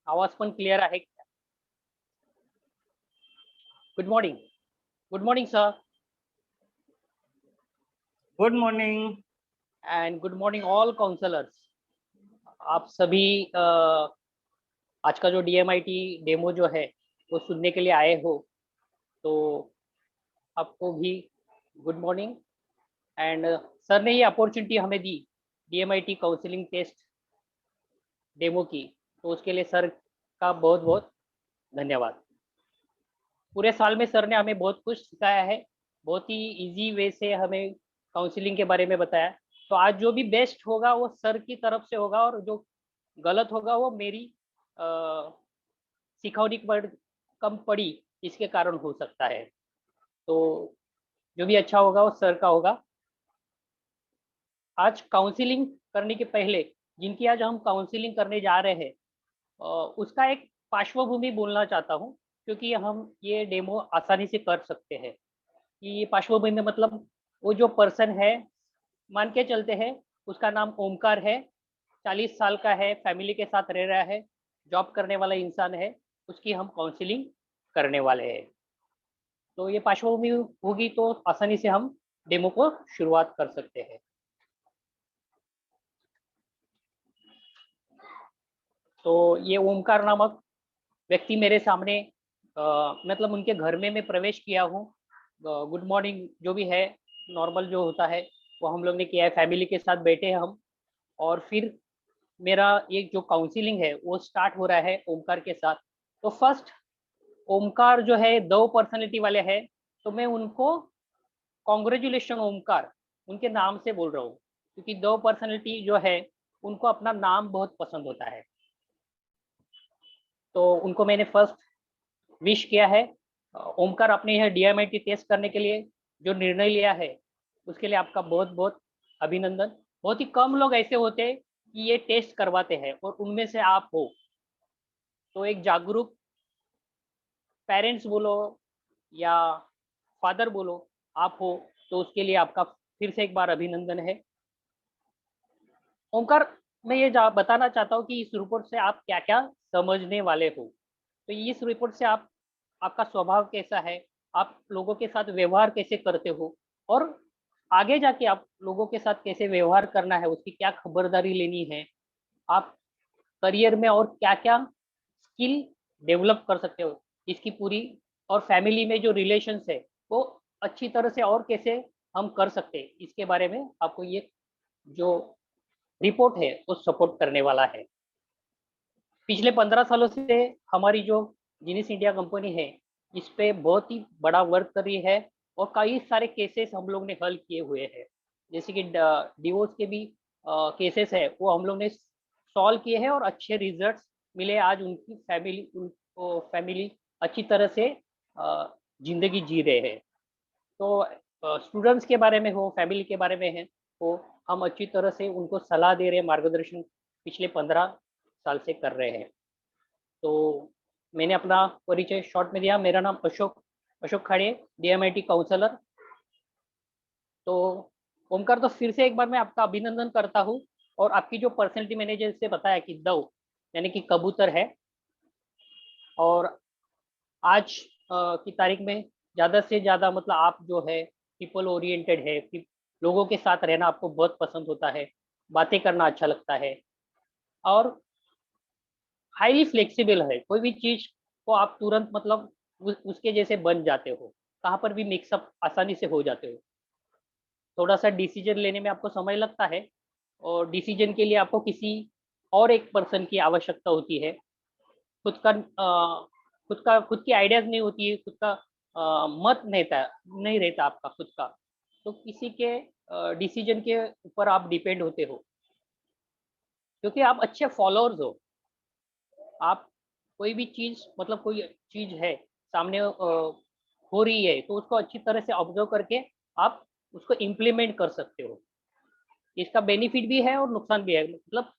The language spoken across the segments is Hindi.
आवाज पण क्लिअर आहे? Good morning. Good morning sir. Good morning. And good morning all counsellors. आप सभी आज का जो DMIT डेमो जो है वो सुनने के लिए आए हो, तो आपको भी गुड मॉर्निंग. एंड सर ने ये अपॉर्चुनिटी हमें दी DMIT काउंसलिंग टेस्ट डेमो की, तो उसके लिए सर का बहुत बहुत धन्यवाद. पूरे साल में सर ने हमें बहुत कुछ सिखाया है, बहुत ही इजी वे से हमें काउंसलिंग के बारे में बताया. तो आज जो भी बेस्ट होगा वो सर की तरफ से होगा, और जो गलत होगा वो मेरी सिखावनी कम पड़ी इसके कारण हो सकता है. तो जो भी अच्छा होगा वो सर का होगा. आज काउंसलिंग करने के पहले, जिनकी आज हम काउंसलिंग करने जा रहे हैं, उसका एक पार्श्वभूमि बोलना चाहता हूँ, क्योंकि हम ये डेमो आसानी से कर सकते हैं. कि ये पार्श्वभूमि मतलब वो जो पर्सन है, मान के चलते हैं उसका नाम ओमकार है, 40 साल का है, फैमिली के साथ रह रहा है, जॉब करने वाला इंसान है, उसकी हम काउंसलिंग करने वाले हैं. तो ये पार्श्वभूमि होगी तो आसानी से हम डेमो को शुरुआत कर सकते हैं. तो ये ओमकार नामक व्यक्ति मेरे सामने, मतलब उनके घर में मैं प्रवेश किया हूँ. गुड मॉर्निंग जो भी है, नॉर्मल जो होता है वो हम लोग ने किया है, फैमिली के साथ बैठे हैं हम. और फिर मेरा एक जो काउंसलिंग है वो स्टार्ट हो रहा है ओमकार के साथ. तो फर्स्ट, ओमकार जो है दो पर्सनैलिटी वाले हैं, तो मैं उनको कॉन्ग्रेचुलेशन ओमकार उनके नाम से बोल रहा हूँ, क्योंकि दो पर्सनैलिटी जो है उनको अपना नाम बहुत पसंद होता है. तो उनको मैंने फर्स्ट विश किया है. ओमकार, आपने यह DMIT टेस्ट करने के लिए जो निर्णय लिया है उसके लिए आपका बहुत बहुत अभिनंदन. बहुत ही कम लोग ऐसे होते हैं कि ये टेस्ट करवाते हैं, और उनमें से आप हो. तो एक जागरूक पेरेंट्स बोलो या फादर बोलो, आप हो, तो उसके लिए आपका फिर से एक बार अभिनंदन है. ओमकार, मैं ये बताना चाहता हूँ कि इस रिपोर्ट से आप क्या क्या समझने वाले हो. तो इस रिपोर्ट से आपका स्वभाव कैसा है, आप लोगों के साथ व्यवहार कैसे करते हो, और आगे जाके आप लोगों के साथ कैसे व्यवहार करना है, उसकी क्या खबरदारी लेनी है, आप करियर में और क्या क्या स्किल डेवलप कर सकते हो, इसकी पूरी, और फैमिली में जो रिलेशंस है वो अच्छी तरह से और कैसे हम कर सकते हैं, इसके बारे में आपको ये जो रिपोर्ट है वो सपोर्ट करने वाला है. पिछले 15 सालों से हमारी जो जीनिस इंडिया कंपनी है इस पे बहुत ही बड़ा वर्क कर रही है, और कई सारे केसेस हम लोग ने हल किए हुए हैं. जैसे कि डिवोर्स के भी केसेस है वो हम लोग ने सॉल्व किए हैं, और अच्छे रिजल्ट्स मिले. आज उनकी फैमिली अच्छी तरह से जिंदगी जी रहे हैं. तो स्टूडेंट्स के बारे में हो, फैमिली के बारे में है, तो हम अच्छी तरह से उनको सलाह दे रहे हैं, मार्गदर्शन पिछले 15 साल से कर रहे हैं. तो मैंने अपना परिचय शॉर्ट में दिया. मेरा नाम अशोक अशोक खाड़े, DMIT काउंसलर. तो ओमकार, तो फिर से एक बार मैं आपका अभिनंदन करता हूँ. और आपकी जो पर्सनैलिटी मैंने जैसे बताया कि दो यानी कि कबूतर है, और आज की तारीख में ज़्यादा से ज़्यादा मतलब आप जो है पीपल ओरिएंटेड है, लोगों के साथ रहना आपको बहुत पसंद होता है, बातें करना अच्छा लगता है, और हाईली फ्लेक्सिबल है. कोई भी चीज़ को आप तुरंत मतलब उसके जैसे बन जाते हो, कहाँ पर भी मिक्सअप आसानी से हो जाते हो. थोड़ा सा डिसीजन लेने में आपको समय लगता है, और डिसीजन के लिए आपको किसी और एक पर्सन की आवश्यकता होती है. खुद की आइडियाज नहीं होती है, खुद का मत नहीं रहता आपका खुद का. तो किसी के डिसीजन के ऊपर आप डिपेंड होते हो, क्योंकि आप अच्छे फॉलोअर्स हो. आप कोई भी चीज़ मतलब कोई चीज़ है सामने हो रही है, तो उसको अच्छी तरह से ऑब्जर्व करके आप उसको इम्प्लीमेंट कर सकते हो. इसका बेनिफिट भी है और नुकसान भी है. मतलब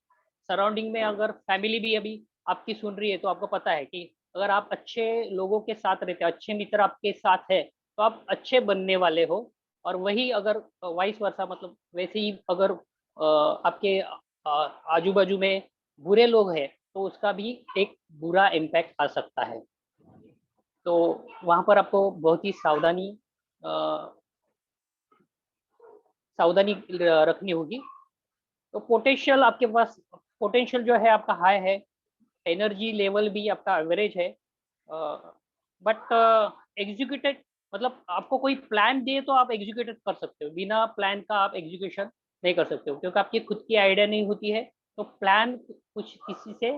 सराउंडिंग में अगर फैमिली भी अभी आपकी सुन रही है, तो आपको पता है कि अगर आप अच्छे लोगों के साथ रहते हैं, अच्छे मित्र आपके साथ है, तो आप अच्छे बनने वाले हो. और वही अगर वाइस वर्सा मतलब वैसे ही अगर आपके आजू बाजू में बुरे लोग हैं, तो उसका भी एक बुरा इम्पैक्ट आ सकता है। तो वहाँ पर आपको बहुत ही सावधानी रखनी होगी। तो पोटेंशियल आपके पास, पोटेंशियल जो है आपका हाई है, एनर्जी लेवल भी आपका एवरेज है, बट एग्जीक्यूटेड, मतलब आपको कोई प्लान दे तो आप एग्जीक्यूट कर सकते हो, बिना प्लान का आप एग्जीक्यूशन नहीं कर सकते हो, क्योंकि आपकी खुद की आइडिया नहीं होती है। तो प्लान कुछ किसी से,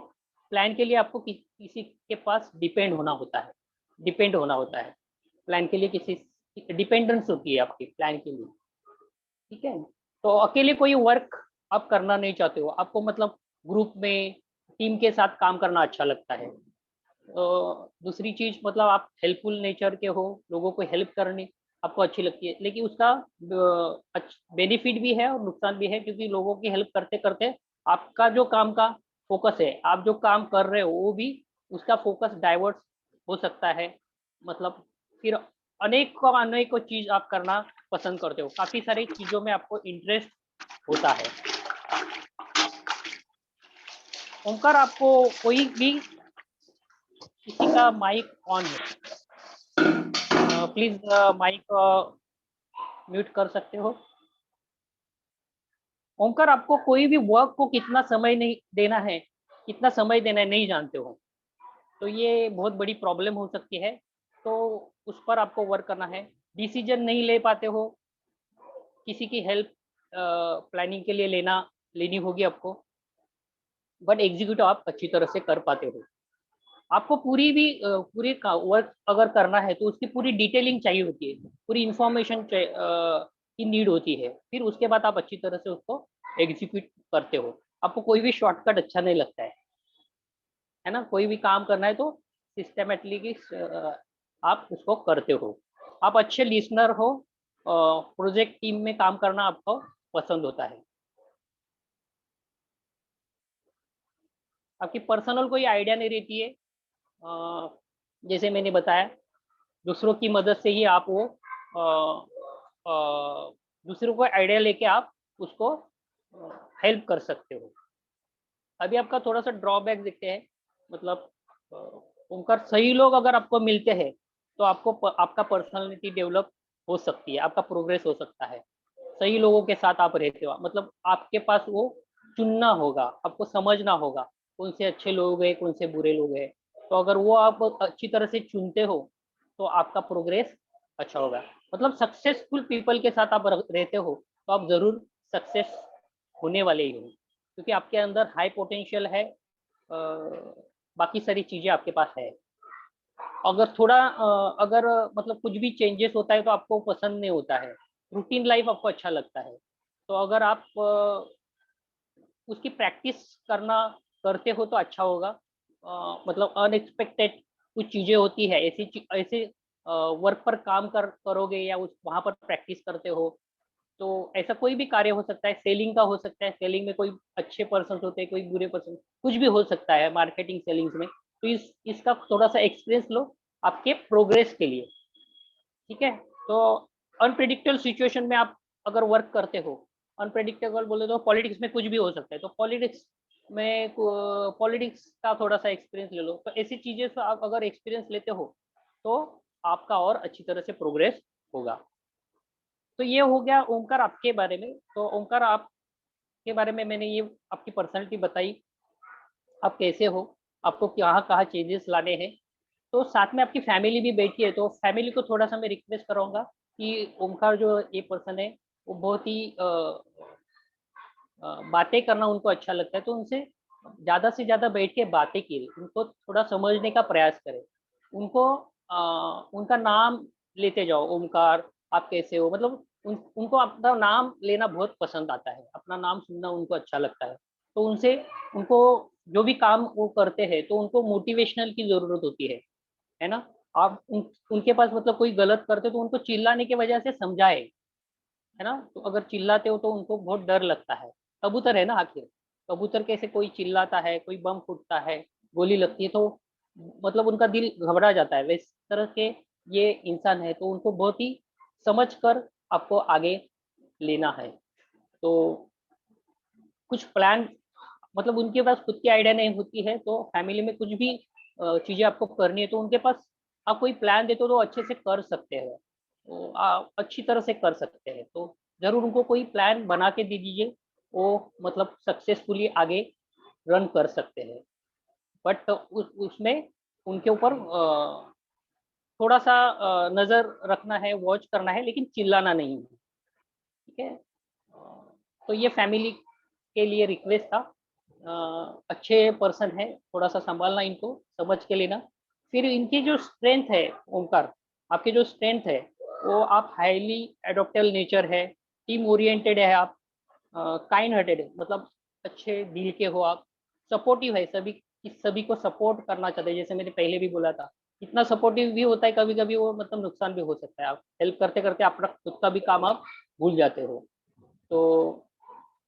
प्लान के लिए आपको किसी के पास डिपेंड होना होता है। प्लान के लिए किसी डिपेंडेंस होती है आपकी प्लान के लिए। ठीक है, तो अकेले कोई वर्क आप करना नहीं चाहते हो, आपको मतलब ग्रुप में, टीम के साथ काम करना अच्छा लगता है। दूसरी चीज, मतलब आप हेल्पफुल नेचर के हो, लोगों को हेल्प करनी आपको अच्छी लगती है, लेकिन उसका बेनिफिट भी है और नुकसान भी है, क्योंकि लोगों की हेल्प करते करते आपका जो काम का फोकस है, आप जो काम कर रहे हो वो भी, उसका फोकस डाइवर्ट हो सकता है। मतलब फिर अनेकों चीज आप करना पसंद करते हो, काफी सारी चीजों में आपको इंटरेस्ट होता है। ओंकार, आपको कोई भी, किसी का माइक ऑन है, प्लीज माइक म्यूट कर सकते हो। ओंकार, आपको कोई भी वर्क को कितना समय नहीं देना है, कितना समय देना है नहीं जानते हो, तो ये बहुत बड़ी प्रॉब्लम हो सकती है। तो उस पर आपको वर्क करना है। डिसीजन नहीं ले पाते हो, किसी की हेल्प प्लानिंग के लिए लेनी होगी आपको, बट एग्जीक्यूट आप अच्छी तरह से कर पाते हो। आपको पूरी वर्क अगर करना है तो उसकी पूरी डिटेलिंग चाहिए होती है, पूरी इंफॉर्मेशन की नीड होती है, फिर उसके बाद आप अच्छी तरह से उसको एग्जीक्यूट करते हो। आपको कोई भी शॉर्टकट अच्छा नहीं लगता है ना, कोई भी काम करना है तो सिस्टमेटिकली आप उसको करते हो। आप अच्छे लिसनर हो, प्रोजेक्ट टीम में काम करना आपको पसंद होता है। आपकी पर्सनल कोई आइडिया नहीं रहती है, जैसे मैंने बताया, दूसरों की मदद से ही आप वो दूसरों को आइडिया लेके आप उसको हेल्प कर सकते हो। अभी आपका थोड़ा सा ड्रॉबैक देखते हैं, मतलब उनका सही लोग अगर आपको मिलते हैं तो आपका पर्सनालिटी डेवलप हो सकती है, आपका प्रोग्रेस हो सकता है। सही लोगों के साथ आप रहते हो, मतलब आपके पास वो चुनना होगा, आपको समझना होगा कौन से अच्छे लोग हैं, कौन से बुरे लोग हैं। तो अगर वो आप अच्छी तरह से चुनते हो तो आपका प्रोग्रेस अच्छा होगा। मतलब सक्सेसफुल पीपल के साथ आप रहते हो तो आप जरूर सक्सेस होने वाले ही हो, क्योंकि आपके अंदर हाई पोटेंशियल है, बाकी सारी चीजें आपके पास है। अगर मतलब कुछ भी चेंजेस होता है तो आपको पसंद नहीं होता है, रूटीन लाइफ आपको अच्छा लगता है, तो अगर आप उसकी प्रैक्टिस करते हो तो अच्छा होगा। मतलब अनएक्सपेक्टेड कुछ चीजें होती है, ऐसे वर्क पर काम करोगे या उस वहां पर प्रैक्टिस करते हो, तो ऐसा कोई भी कार्य हो सकता है, सेलिंग का हो सकता है, सेलिंग में कोई अच्छे पर्सन होते हैं, कोई बुरे पर्सन, कुछ भी हो सकता है मार्केटिंग सेलिंग्स में। तो इसका थोड़ा सा एक्सपीरियंस लो आपके प्रोग्रेस के लिए। ठीक है, तो अनप्रिडिक्टेबल सिचुएशन में आप अगर वर्क करते हो, अनप्रिडिक्टेबल बोले तो पॉलिटिक्स में कुछ भी हो सकता है, तो पॉलिटिक्स का थोड़ा सा एक्सपीरियंस ले लो। तो ऐसी चीजें से आप अगर एक्सपीरियंस लेते हो तो आपका और अच्छी तरह से प्रोग्रेस होगा। तो ये हो गया ओंकार आपके बारे में। तो ओंकार, आपके बारे में मैंने ये आपकी पर्सनैलिटी बताई, आप कैसे हो, आपको कहाँ कहाँ चेंजेस लाने हैं। तो साथ में आपकी फैमिली भी बैठी है, तो फैमिली को थोड़ा सा मैं रिक्वेस्ट करूंगा कि ओंकार जो ये पर्सन है वो बहुत ही बातें करना उनको अच्छा लगता है, तो उनसे ज्यादा से ज्यादा बैठ के बातें कीजिए, उनको थोड़ा समझने का प्रयास करें। उनको उनका नाम लेते जाओ, ओमकार आप कैसे हो, मतलब उनको अपना नाम लेना बहुत पसंद आता है, अपना नाम सुनना उनको अच्छा लगता है। तो उनको जो भी काम वो करते हैं तो उनको मोटिवेशनल की जरूरत होती है ना। आप उनके पास मतलब कोई गलत करते तो उनको चिल्लाने की वजह से समझाए, है ना। तो अगर चिल्लाते हो तो उनको बहुत डर लगता है, कबूतर है ना आखिर, कबूतर कैसे कोई चिल्लाता है, कोई बम फूटता है, गोली लगती है, तो मतलब उनका दिल घबरा जाता है, वैसे तरह के ये इंसान है, तो उनको बहुत ही समझ कर आपको आगे लेना है। तो कुछ प्लान मतलब उनके पास खुद की आइडिया नहीं होती है, तो फैमिली में कुछ भी चीजें आपको करनी है तो उनके पास आप कोई प्लान देते हो तो अच्छे से कर सकते हैं, तो आप अच्छी तरह से कर सकते हैं। तो जरूर उनको कोई प्लान बना के दे दीजिए, वो मतलब सक्सेसफुली आगे रन कर सकते हैं। बट उसमें उनके ऊपर थोड़ा सा नजर रखना है, वॉच करना है, लेकिन चिल्लाना नहीं है। ठीक है। तो ये फैमिली के लिए रिक्वेस्ट था। अच्छे पर्सन है, थोड़ा सा संभालना, इनको समझ के लेना। फिर इनकी जो स्ट्रेंथ है ओमकार, आपकी जो स्ट्रेंथ है वो आप हाईली एडोप्टेबल नेचर है, टीम ओरिएंटेड है आप, काइंड हार्टेड है, मतलब अच्छे दिल के हो आप, सपोर्टिव है, सभी को सपोर्ट करना चाहते हैं। जैसे मैंने पहले भी बोला था, इतना सपोर्टिव भी होता है कभी कभी वो, मतलब नुकसान भी हो सकता है। आप हेल्प करते करते अपना खुद का भी काम आप भूल जाते हो। तो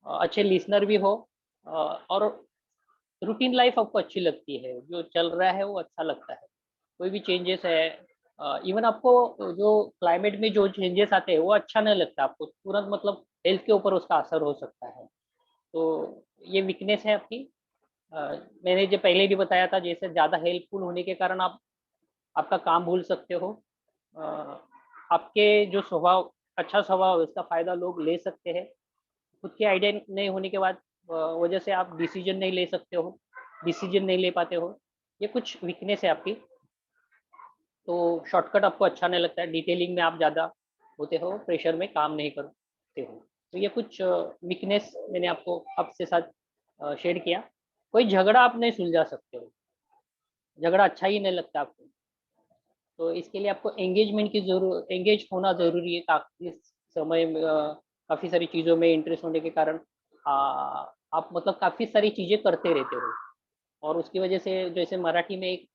अच्छे लिसनर भी हो, और रूटीन लाइफ आपको अच्छी लगती है, जो चल रहा है वो अच्छा लगता है। कोई भी चेंजेस है, इवन आपको जो क्लाइमेट में जो चेंजेस आते हैं वो अच्छा नहीं लगता आपको तुरंत, मतलब हेल्थ के ऊपर उसका असर हो सकता है। तो ये वीकनेस है आपकी। अ, मैंने जो पहले भी बताया था, जैसे ज़्यादा हेल्पफुल होने के कारण आप आपका काम भूल सकते हो। अ, आपके जो स्वभाव, अच्छा स्वभाव है, उसका फायदा लोग ले सकते हैं। खुद की आइडिया नहीं होने के बाद वजह से आप डिसीजन नहीं ले सकते हो, डिसीजन नहीं ले पाते हो। ये कुछ वीकनेस है आपकी। तो शॉर्टकट आपको अच्छा नहीं लगता है, डिटेलिंग में आप ज़्यादा होते हो, प्रेशर में काम नहीं करते हो। तो ये कुछ वीकनेस मैंने आपको आपसे साथ शेयर किया। कोई झगड़ा आप नहीं सुलझा सकते हो, झगड़ा अच्छा ही नहीं लगता आपको। तो इसके लिए आपको एंगेजमेंट की जरूर एंगेज होना ज़रूरी है। काफ़ी समय में काफ़ी सारी चीज़ों में इंटरेस्ट होने के कारण आ, आप मतलब काफ़ी सारी चीज़ें करते रहते हो। और उसकी वजह से जैसे मराठी में एक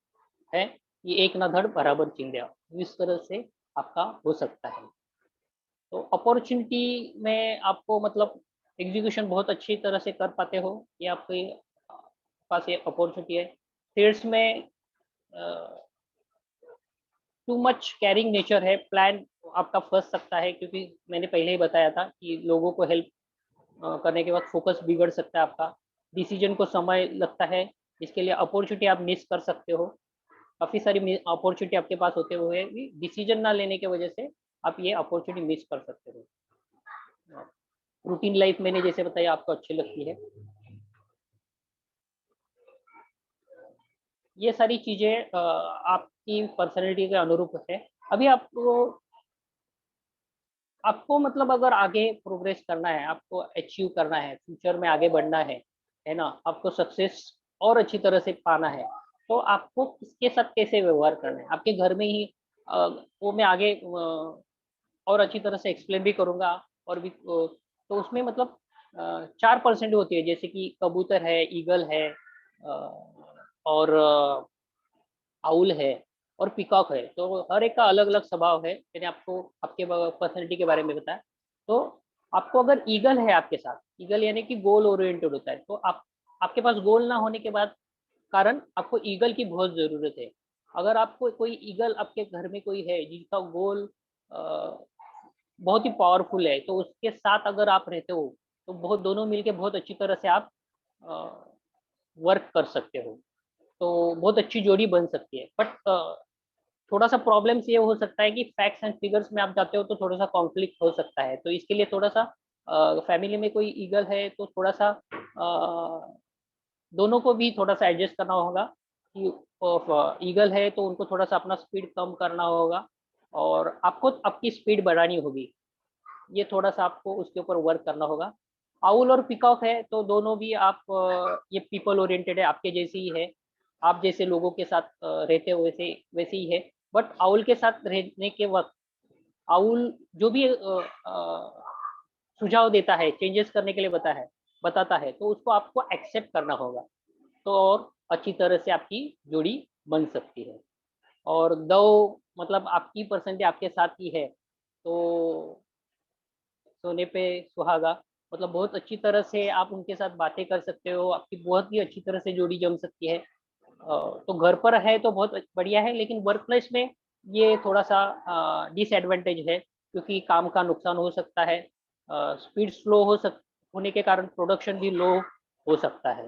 है कि एक ना धड़ बराबर चिंध्या, इस तरह से आपका हो सकता है। तो अपॉर्चुनिटी में आपको मतलब एग्जीक्यूशन बहुत अच्छी तरह से कर पाते हो, ये आपके पास ये अपॉर्चुनिटी है। सेल्स में टू मच कैरिंग नेचर है, प्लान आपका फंस सकता है, क्योंकि मैंने पहले ही बताया था कि लोगों को हेल्प करने के बाद फोकस बिगड़ सकता है आपका, डिसीजन को समय लगता है। इसके लिए अपॉर्चुनिटी आप मिस कर सकते हो। काफ़ी सारी अपॉर्चुनिटी आपके पास होते हुए भी डिसीजन ना लेने की वजह से आप ये अपॉर्चुनिटी मिस कर सकते हो। रूटीन लाइफ मैंने जैसे बताया आपको अच्छी लगती है। ये सारी चीज़ें आपकी पर्सनैलिटी के अनुरूप है। अभी आपको आपको मतलब अगर आगे प्रोग्रेस करना है, आपको अचीव करना है, फ्यूचर में आगे बढ़ना है ना, आपको सक्सेस और अच्छी तरह से पाना है, तो आपको किसके साथ कैसे व्यवहार करना है, आपके घर में ही वो मैं आगे और अच्छी तरह से एक्सप्लेन भी करूंगा। और भी तो उसमें मतलब 4% होती है, जैसे कि कबूतर है, ईगल है, और आउल है, और पिकॉक है। तो हर एक का अलग अलग स्वभाव है। मैंने आपको आपके पर्सनैलिटी के बारे में बताया। तो आपको अगर ईगल है आपके साथ, ईगल यानी कि गोल ओरिएंटेड होता है, तो आप आपके पास गोल ना होने के बाद कारण आपको ईगल की बहुत ज़रूरत है। अगर आपको कोई ईगल आपके घर में कोई है जिसका गोल बहुत ही पावरफुल है, तो उसके साथ अगर आप रहते हो तो बहुत दोनों मिलके बहुत अच्छी तरह से आप वर्क कर सकते हो। तो बहुत अच्छी जोड़ी बन सकती है। बट थोड़ा सा प्रॉब्लम्स ये हो सकता है कि फैक्ट्स एंड फिगर्स में आप जाते हो तो थोड़ा सा कॉन्फ्लिक्ट हो सकता है। तो इसके लिए थोड़ा सा फैमिली में कोई ईगल है तो थोड़ा सा दोनों को भी थोड़ा सा एडजस्ट करना होगा कि ईगल है तो उनको थोड़ा सा अपना स्पीड कम करना होगा, और आपको आपकी स्पीड बढ़ानी होगी। ये थोड़ा सा आपको उसके ऊपर वर्क करना होगा। आउल और पिकॉक है तो दोनों भी आप ये पीपल ओरिएंटेड है, आपके जैसे ही है, आप जैसे लोगों के साथ रहते हो वैसे वैसे ही है। बट आउल के साथ रहने के वक्त आउल जो भी सुझाव देता है, चेंजेस करने के लिए बताता है, तो उसको आपको एक्सेप्ट करना होगा। तो और अच्छी तरह से आपकी जोड़ी बन सकती है। और दो मतलब आपकी पर्सनैलिटी आपके साथ ही है, तो सोने पे सुहागा, मतलब बहुत अच्छी तरह से आप उनके साथ बातें कर सकते हो, आपकी बहुत ही अच्छी तरह से जोड़ी जम सकती है। तो घर पर है तो बहुत बढ़िया है, लेकिन वर्क प्लेस में ये थोड़ा सा डिसएडवांटेज है, क्योंकि काम का नुकसान हो सकता है, स्पीड स्लो होने के कारण प्रोडक्शन भी लो हो सकता है।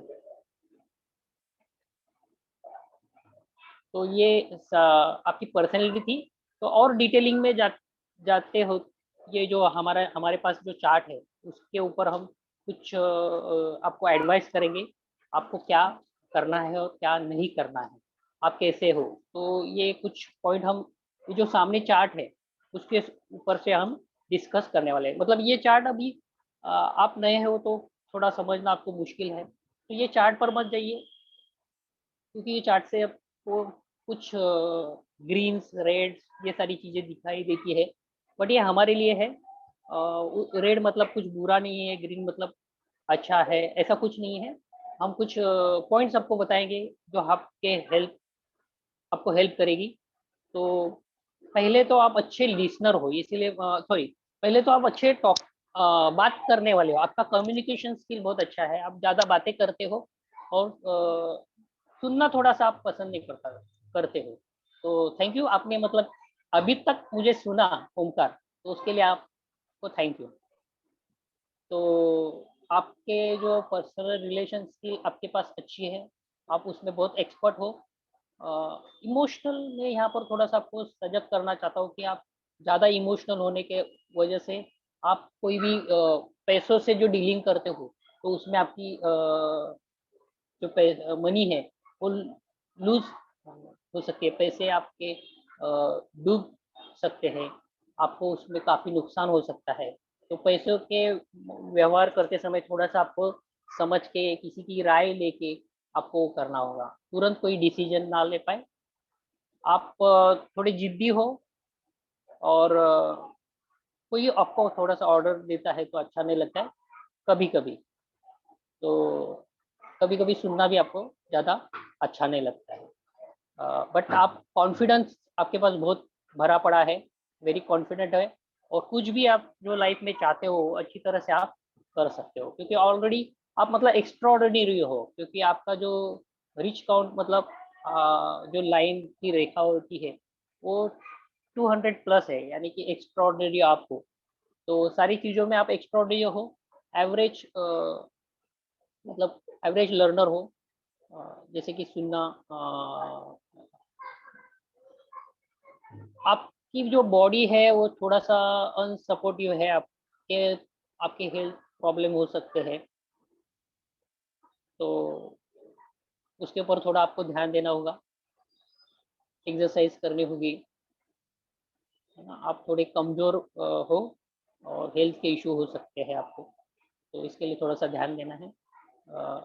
तो ये आपकी पर्सनैलिटी थी। तो और डिटेलिंग में जाते हो, ये जो हमारे पास जो चार्ट है उसके ऊपर हम कुछ आपको एडवाइस करेंगे, आपको क्या करना है और क्या नहीं करना है, आप कैसे हो। तो ये कुछ पॉइंट हम, ये जो सामने चार्ट है उसके ऊपर से हम डिस्कस करने वाले हैं। मतलब ये चार्ट अभी आप नए हो तो थोड़ा समझना आपको मुश्किल है, तो ये चार्ट पर मत जाइए, क्योंकि ये चार्ट से आपको कुछ ग्रीन्स रेड्स ये सारी चीज़ें दिखाई देती है, बट ये हमारे लिए है। रेड मतलब कुछ बुरा नहीं है, ग्रीन मतलब अच्छा है, ऐसा कुछ नहीं है। हम कुछ पॉइंट्स आपको बताएंगे जो आपको हेल्प करेगी। तो पहले तो आप अच्छे लिसनर हो, इसीलिए सॉरी, पहले तो आप अच्छे बात करने वाले हो, आपका कम्युनिकेशन स्किल बहुत अच्छा है, आप ज़्यादा बातें करते हो और सुनना थोड़ा सा आप पसंद नहीं करते हो। तो थैंक यू, आपने मतलब अभी तक मुझे सुना ओमकार, तो उसके लिए आपको थैंक यू। तो आपके जो पर्सनल रिलेशन स्किल आपके पास अच्छी है, आप उसमें बहुत एक्सपर्ट हो। इमोशनल में यहाँ पर थोड़ा सा आपको सजग करना चाहता हूँ कि आप ज़्यादा इमोशनल होने के वजह से आप कोई भी पैसों से जो डीलिंग करते हो, तो उसमें आपकी जो मनी है वो लूज हो सकती है, पैसे आपके डूब सकते हैं, आपको उसमें काफ़ी नुकसान हो सकता है। तो पैसों के व्यवहार करते समय थोड़ा सा आपको समझ के किसी की राय लेके आपको वो करना होगा, तुरंत कोई डिसीजन ना ले पाए। आप थोड़े जिद्दी हो, और कोई आपको थोड़ा सा ऑर्डर देता है तो अच्छा नहीं लगता है कभी कभी, तो कभी कभी सुनना भी आपको ज़्यादा अच्छा नहीं लगता है। बट आप कॉन्फिडेंस आपके पास बहुत भरा पड़ा है, वेरी कॉन्फिडेंट है, और कुछ भी आप जो लाइफ में चाहते हो अच्छी तरह से आप कर सकते हो, क्योंकि ऑलरेडी आप मतलब एक्स्ट्रा ऑर्डिनरी हो, क्योंकि आपका जो रिच काउंट मतलब जो लाइन की रेखा होती है वो 200 प्लस है, यानी कि एक्स्ट्रा ऑर्डिनरी आप हो। तो सारी चीज़ों में आप एक्स्ट्रा ऑर्डिनरी हो, एवरेज मतलब एवरेज लर्नर हो, जैसे कि सुनना, आपकी जो बॉडी है वो थोड़ा सा अनसपोर्टिव है, आपके हेल्थ प्रॉब्लम हो सकते हैं, तो उसके ऊपर थोड़ा आपको ध्यान देना होगा, एक्सरसाइज करनी होगी, है ना। आप थोड़े कमज़ोर हो और हेल्थ के इशू हो सकते हैं आपको, तो इसके लिए थोड़ा सा ध्यान देना है।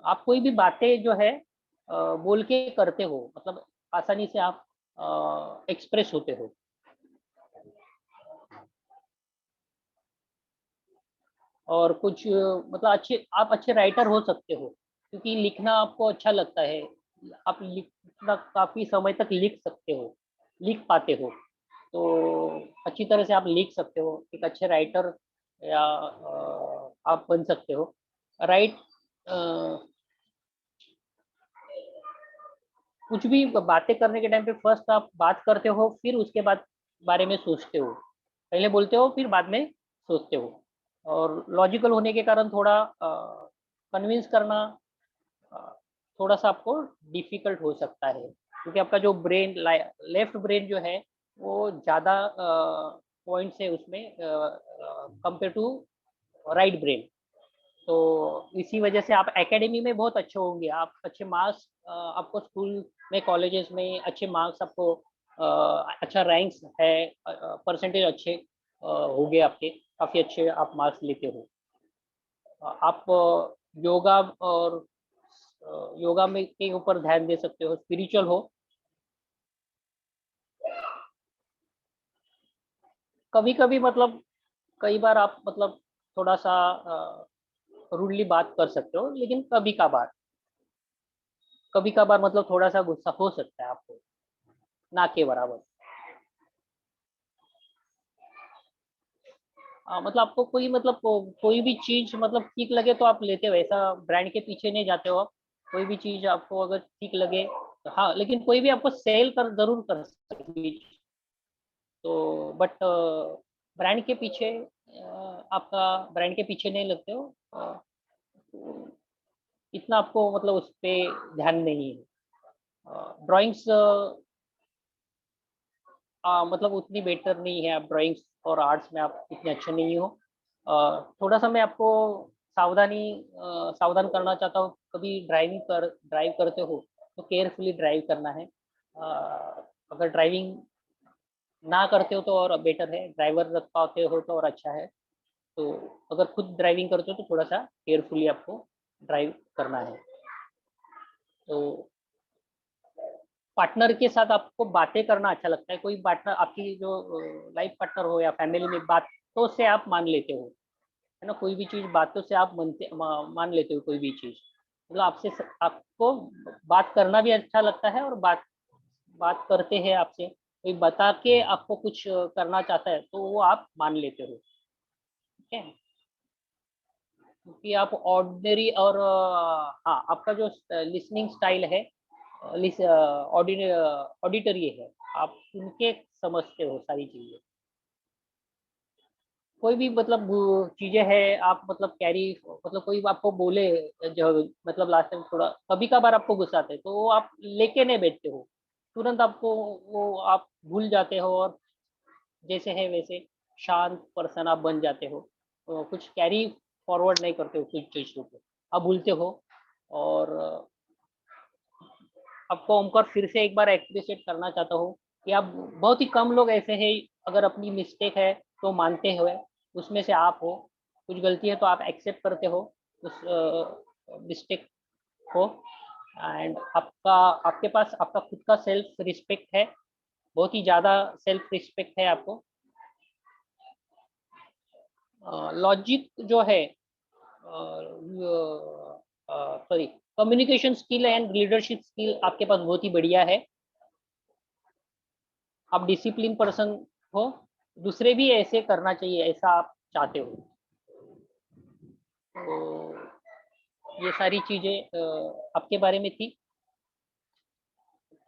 आप कोई भी बातें जो है बोल के करते हो, मतलब आसानी से आप एक्सप्रेस होते हो। और कुछ मतलब आप अच्छे राइटर हो सकते हो, क्योंकि लिखना आपको अच्छा लगता है, आप लिखना काफ़ी समय तक लिख पाते हो, तो अच्छी तरह से आप लिख सकते हो, एक अच्छे राइटर या आप बन सकते हो। राइट, कुछ भी बातें करने के टाइम पे फर्स्ट आप बात करते हो, फिर उसके बाद बारे में सोचते हो, पहले बोलते हो फिर बाद में सोचते हो, और लॉजिकल होने के कारण थोड़ा कन्विंस करना अ, थोड़ा सा आपको डिफिकल्ट हो सकता है, क्योंकि आपका जो ब्रेन लेफ्ट ब्रेन जो है वो ज़्यादा पॉइंट्स है उसमें कंपेयर टू राइट ब्रेन। तो इसी वजह से आप एकेडमी में बहुत अच्छे होंगे, आप अच्छे मार्क्स आपको स्कूल में कॉलेजेस में अच्छे मार्क्स आपको अच्छा रैंक्स है, परसेंटेज अच्छे होंगे आपके, काफ़ी अच्छे आप मार्क्स लेते हो। आप योगा और योगा में के ऊपर ध्यान दे सकते हो, स्पिरिचुअल हो। कभी कभी मतलब कई बार आप मतलब थोड़ा सा रूडली बात कर सकते हो, लेकिन कभी कभार मतलब थोड़ा सा गुस्सा हो सकता है आपको, ना के बराबर। मतलब आपको कोई मतलब कोई भी चीज मतलब ठीक लगे तो आप लेते हो, ऐसा ब्रांड के पीछे नहीं जाते हो आप। कोई भी चीज आपको अगर ठीक लगे तो हाँ, लेकिन कोई भी आपको सेल कर जरूर कर सकते हो चीज। तो बट ब्रांड के पीछे आपका ब्रांड के पीछे नहीं लगते हो। इतना आपको मतलब उस पे ध्यान नहीं है। ड्राइंग्स मतलब उतनी बेटर नहीं है, आप ड्राइंग्स और आर्ट्स में आप इतने अच्छे नहीं हो। थोड़ा सा मैं आपको सावधान करना चाहता हूँ। कभी ड्राइव करते हो तो केयरफुली ड्राइव करना है। अगर ड्राइविंग ना करते हो तो और बेटर है, ड्राइवर रख पाते हो तो और अच्छा है। तो अगर खुद ड्राइविंग करते हो तो थोड़ा सा केयरफुली आपको ड्राइव करना है। तो पार्टनर के साथ आपको बातें करना अच्छा लगता है। कोई पार्टनर आपकी जो लाइफ पार्टनर हो या फैमिली में, बातों से आप मान लेते हो, है ना, कोई भी चीज बातों से आप मान लेते हो। कोई भी चीज मतलब आपको बात करना भी अच्छा लगता है, और बात बात करते हैं आपसे, कोई बता के आपको कुछ करना चाहता है तो वो आप मान लेते हो। ठीक है, क्योंकि आप ऑर्डिनरी और हाँ, आपका जो लिसनिंग स्टाइल है ऑडिटरी है, आप सुनके समझते हो सारी चीजें। कोई भी मतलब चीजें है, आप मतलब कैरी, मतलब कोई आपको बोले, जो मतलब लास्ट टाइम थोड़ा कभी कभार आपको गुस्सा आते है तो वो आप लेके नहीं बैठते हो, तुरंत आपको वो आप भूल जाते हो, और जैसे है वैसे शांत पर्सन आप बन जाते हो। तो कुछ कैरी फॉरवर्ड नहीं करते हो कुछ चीजों को, आप भूलते हो। और आपको ओमकार फिर से एक बार एप्रिशिएट करना चाहता हूँ कि आप, बहुत ही कम लोग ऐसे हैं अगर अपनी मिस्टेक है तो मानते हुए, उसमें से आप हो। कुछ गलती है तो आप एक्सेप्ट करते हो उस मिस्टेक को। एंड आपके पास आपका खुद का सेल्फ रिस्पेक्ट है, बहुत ही ज़्यादा सेल्फ रिस्पेक्ट है आपको। लॉजिक जो है, sorry, communication skill and leadership skill आपके पास बहुत ही बढ़िया है। आप डिसिप्लिन पर्सन हो, दूसरे भी ऐसे करना चाहिए ऐसा आप चाहते हो। तो ये सारी चीजें आपके बारे में थी।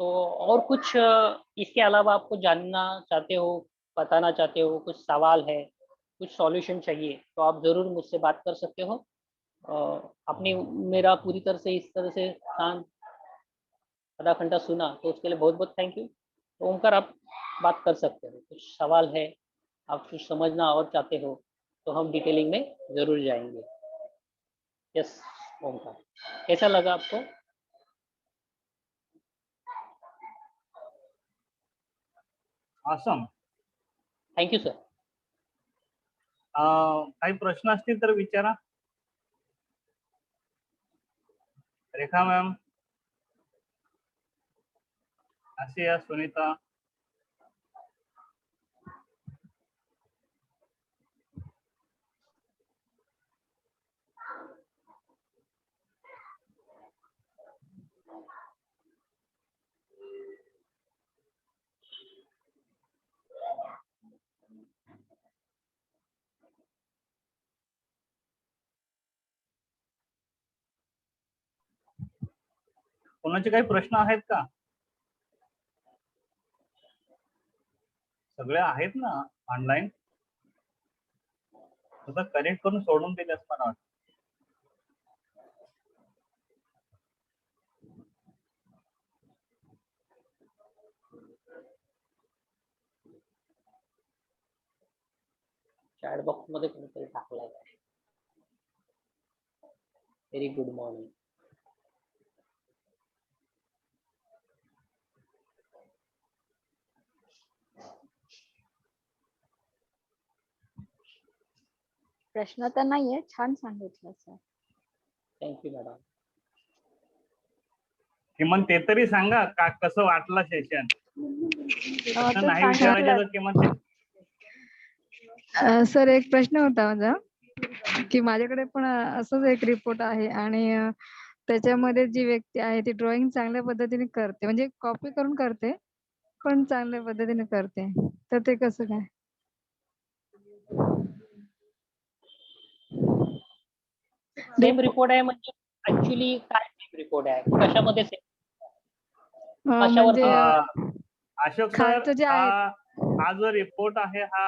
तो और कुछ इसके अलावा आपको जानना चाहते हो, बताना चाहते हो, कुछ सवाल है, कुछ सॉल्यूशन चाहिए तो आप ज़रूर मुझसे बात कर सकते हो। आपने मेरा पूरी तरह से इस तरह से शांत आधा घंटा सुना तो उसके लिए बहुत बहुत थैंक यू। तो ओमकार, आप बात कर सकते हो, कुछ सवाल है, आप कुछ समझना और चाहते हो तो हम डिटेलिंग में ज़रूर जाएंगे। यस ओमकार, कैसा लगा आपको? ऑसम। Thank you sir. काही प्रश्न असतील तर विचारा. रेखा मॅम, आसिया, सुनीता. कोणाचे काही प्रश्न आहेत का? सगळे आहेत ना ऑनलाईन? तुझं कनेक्ट करून सोडून दिले असं मला वाटतं. चॅट बॉक्स मध्ये कोणीतरी टाकलाय. Very good morning. प्रश्न तर नाहीये, छान सांगितलं सर. Thank you madam. किमान ते तरी सांगा का कसं वाटलं सेशन. नाही विचारायचं तर किमान ते. सर एक प्रश्न होता माझा की माझ्याकडे पण असंच एक रिपोर्ट आहे आणि त्याच्यामध्ये जी व्यक्ती आहे ती ड्रॉइंग चांगल्या पद्धतीने करते, म्हणजे कॉपी करून करते पण चांगल्या पद्धतीने करते, तर ते कसं काय? सेम रिपोर्ट आहे म्हणजे ऍक्च्युली काय सेम रिपोर्ट आहे, कशामध्ये सेम? म्हणजे अशोक सर, हा जो रिपोर्ट आहे हा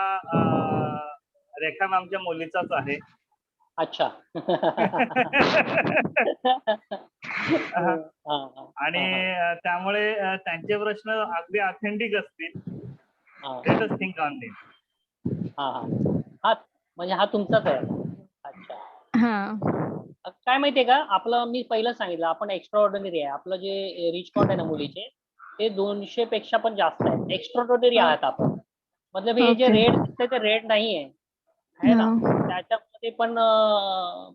रेखा मॅमच्या मुलीचाच आहे. अच्छा. हा. हां, हां. आणि त्यामुळे त्यांचे प्रश्न अगदी ऑथेंटिक असतील. हां. Let us think on it. हां, हां. हां, म्हणजे हा तुमचाच आहे आता. अच्छा. हा. काय माहितीये का, आपलं मी पहिलं सांगितलं आपण एक्स्ट्रा ऑर्डिनरी आहे. आपलं जे रिच कॉर्ड आहे ना मुलीचे, ते 200 पेक्षा पण जास्त आहेत. एक्स्ट्रा ऑर्डिनरी आहात आपण. मतलब हे जे ओके. रेड दिसतंय ते रेड नाहीये. आहे ना? हा. त्याच्यामध्ये पण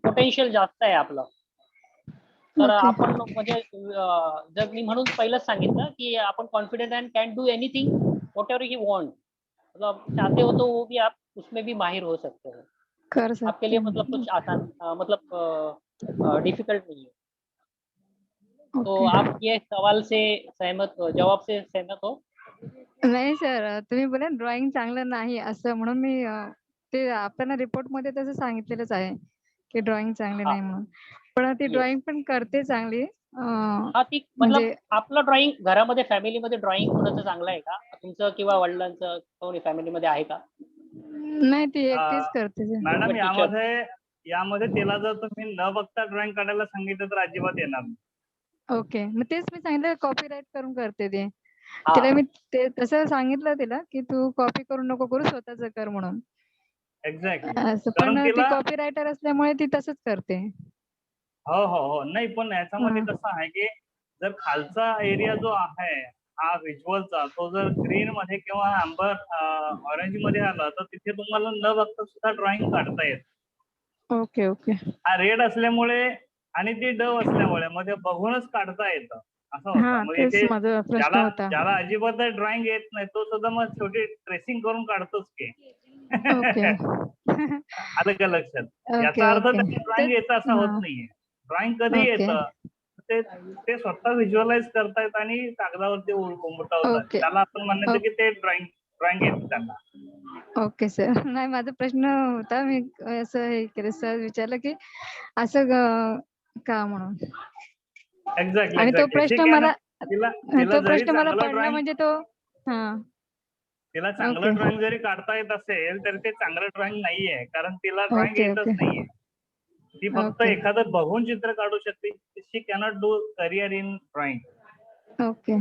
पोटेन्शियल जास्त आहे आपलं. तर ओके. आपण म्हणजे जर मी म्हणून पहिलंच सांगितलं, की आपण confident and can do anything whatever you want. मतलब चाहते हो तो वो भी आप उसमें भी माहिर हो सकते हो. कर आपके सकते लिए मतलब कुछ हैं. आसान मतलब डिफिकल्ट नहीं है. तो ओके. आप ये सवाल से जवाब से सहमत हो? नाही सर, तुम्ही बोला ड्रॉइंग चांगलं नाही असं म्हणून मी ते आपल्याला रिपोर्टमध्ये तसं सांगितलेलंच आहे, की ड्रॉइंग चांगली हां. नाही म्हणून. पण ती येस. ड्रॉइंग पण करते चांगली. हां, ती मतलब म्हणजे आपलं ड्रॉइंग घरामध्ये फॅमिलीमध्ये ड्रॉइंग कुणाचं चांगलं आहे का? तुमचं किंवा वडिलांचं कोणी फॅमिलीमध्ये आहे का? नाही ती एकटीच करते ते. मॅडम किंवा टीचर? यामध्ये तिला जर तुम्ही न बघता ड्रॉइंग काढायला सांगितलं तर अजिबात येणार नाही. ओके. मग तेच मी सांगितलं कॉपीराईट करून करते ते. तिला हां. मी ते तसं सांगितलं तिला, की तू कॉपी करू नको करू स्वतःचं कर म्हणून. एक्झॅक्टली. असं कारण पण ती तिला कॉपी रायटर असल्यामुळे ती तसंच करते. हो, हो, हो. नाही पण याच्यामध्ये हां. कसं आहे, की जर खालचा एरिया जो आहे, हा व्हिज्युअलचा तो जर ग्रीन मध्ये किंवा आंबर ऑरेंज मध्ये आला तर तिथे तुम्हाला न बघता सुद्धा ड्रॉइंग काढता येतं. Okay, okay. हा रेड असल्यामुळे आणि ती डव असल्यामुळे मग ते बघूनच काढता येतं. असं होतं. हां, मग तेच इथे माझा प्रश्न ज्याला होता. ज्याला अजिबात ड्रॉइंग येत नाही तो सुद्धा मग शेवटी ट्रेसिंग करून काढतोच की. ओके. आलं का लक्षात? ओके, याचा अर्थ ओके. त्याला ड्रॉइंग तेच येतं असं होत हां. नाहीये. ड्रॉइंग कधी ओके. येतं? ते ते स्वतः व्हिज्युअलाइज करतायत आणि कागदावरती उमटवतात. ओके. त्याला आपण म्हणायचं ओक की ते ड्रॉइंग ड्रॉइंग येतं त्यांना. Okay sir. नाही माझा प्रश्न होता मी असं हे केलं सहज विचारलं, की असं का म्हणून? एक्झॅक्टली, आणि तो एक्झॅक्टली. शी प्रश्न कॅन मला तिला तिला तो जरी प्रश्न मला चांगलं पडला ड्रॉइंग म्हणजे तो हां. तिला ओके. चांगलं ड्रॉइंग जरी काढता येत असेल, तर ते चांगलं ड्रॉइंग नाहीये. कारण तिला ड्रॉइंग ओके, येतच ओके. नाहीये. ती फक्त ओके. एखादं बघून चित्र काढू शकते. She cannot do career in drawing. Okay.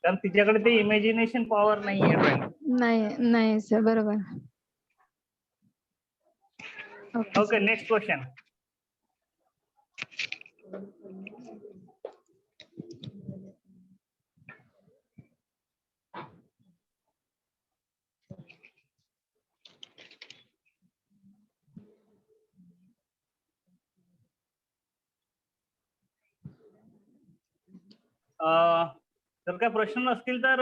कारण तिच्याकडे ते इमॅजिनेशन पॉवर नाहीये ड्रॉइंग. नाही, नाही सर बरोबर. Okay okay, sir. Next question. जर काय प्रश्न नसतील तर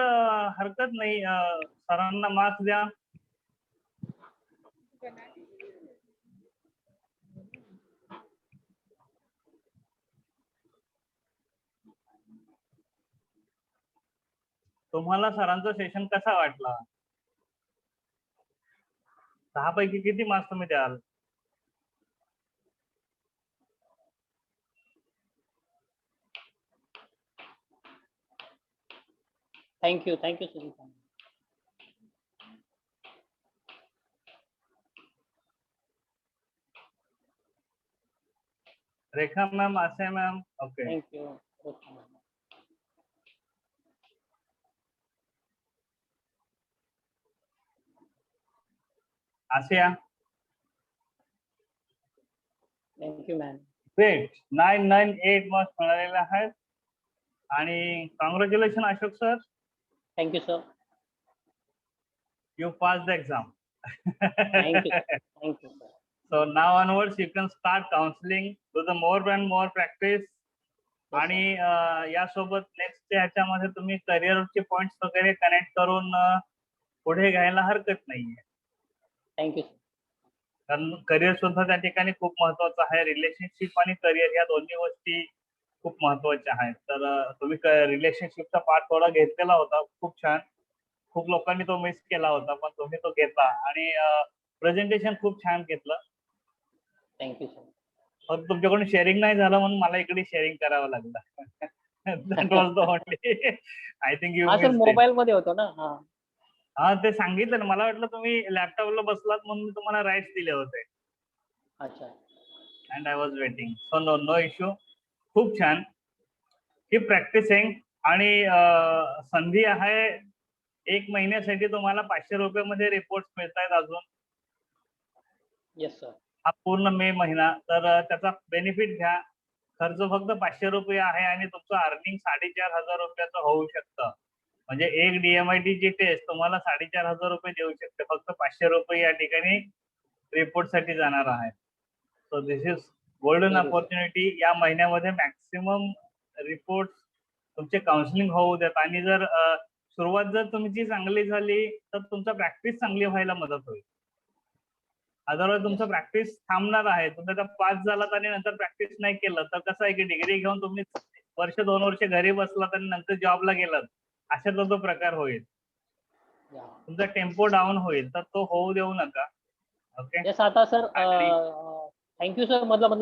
हरकत नाही. सरांना मार्क्स द्या. तुम्हाला सरांचा सेशन कसा वाटला? 10 पैकी किती मार्क्स तुम्ही द्याल? Thank you Sunita. Rekha ma'am, Asha ma'am. Okay. Thank you. Okay. आशया. Thank you ma'am. Great. 998 marks मिळालेले आहेत. आणि congratulation Ashok sir. Thank you sir. You passed the exam. Thank you. Thank you sir. So now onwards you can start counseling, do the more and more practice. आणि यासोबत नेक्स्ट ह्याच्यामध्ये तुम्ही करिअरचे पॉइंट्स वगैरे कनेक्ट करून पुढे घ्यायला हरकत नाहीये. Thank you. कारण करिअर सुद्धा त्या ठिकाणी खूप महत्वाचं आहे. रिलेशनशिप आणि करिअर या दोन्ही गोष्टी खूप महत्वाच्या आहेत. तर तुम्ही रिलेशनशिपचा पार्ट थोडा घेतलेला होता. खूप छान. खूप लोकांनी तो मिस केला होता पण तुम्ही तो घेतला आणि प्रेझेंटेशन खूप छान घेतलं. Thank you sir. फक्त तुमच्याकडून शेअरिंग नाही झालं म्हणून मला इकडे शेअरिंग करावं लागलं. That was the only. I think you हा सर missed it. मोबाईल मध्ये होतो ना. हा ते सांगितलं ना. मला वाटलं तुम्ही लॅपटॉपला बसलात म्हणून तुम्हाला राईट्स दिले होते. अच्छा. And I was waiting. So no issue. खूप छान. Keep practising. आणि संधी आहे 1 महिन्यासाठी तुम्हाला 500 रुपयामध्ये रिपोर्ट्स मिळतायत अजून. Yes sir. हा पूर्ण मे महिना. तर त्याचा बेनिफिट घ्या. खर्च फक्त 500 रुपये आहे आणि तुमचं अर्निंग 4,500 रुपयाचं होऊ शकतं. म्हणजे एक DMIT ची टेस्ट तुम्हाला 4,500 रुपये देऊ शकते. फक्त 500 रुपये या ठिकाणी रिपोर्ट साठी जाणार आहे. सो दिस इज गोल्डन बरोबर. अपॉर्च्युनिटी. या महिन्यामध्ये मॅक्सिमम रिपोर्ट तुमचे काउन्सिलिंग होऊ देत. आणि जर सुरुवात जर तुमची चांगली झाली तर तुमचा प्रॅक्टिस चांगली व्हायला मदत होईल. अदरवाईज तुमचं प्रॅक्टिस थांबणार आहे. तुम्ही आता पास झालात आणि नंतर प्रॅक्टिस नाही केलं तर कसं आहे की डिग्री घेऊन तुम्ही 1-2 वर्ष घरी बसलात आणि नंतर जॉबला गेलात, अशातला तो प्रकार होईल. या. तुमचा टेम्पो डाऊन होईल, तर तो होऊ देऊ नका. ओके. येस आता सर आणि थँक यू सर. मतलब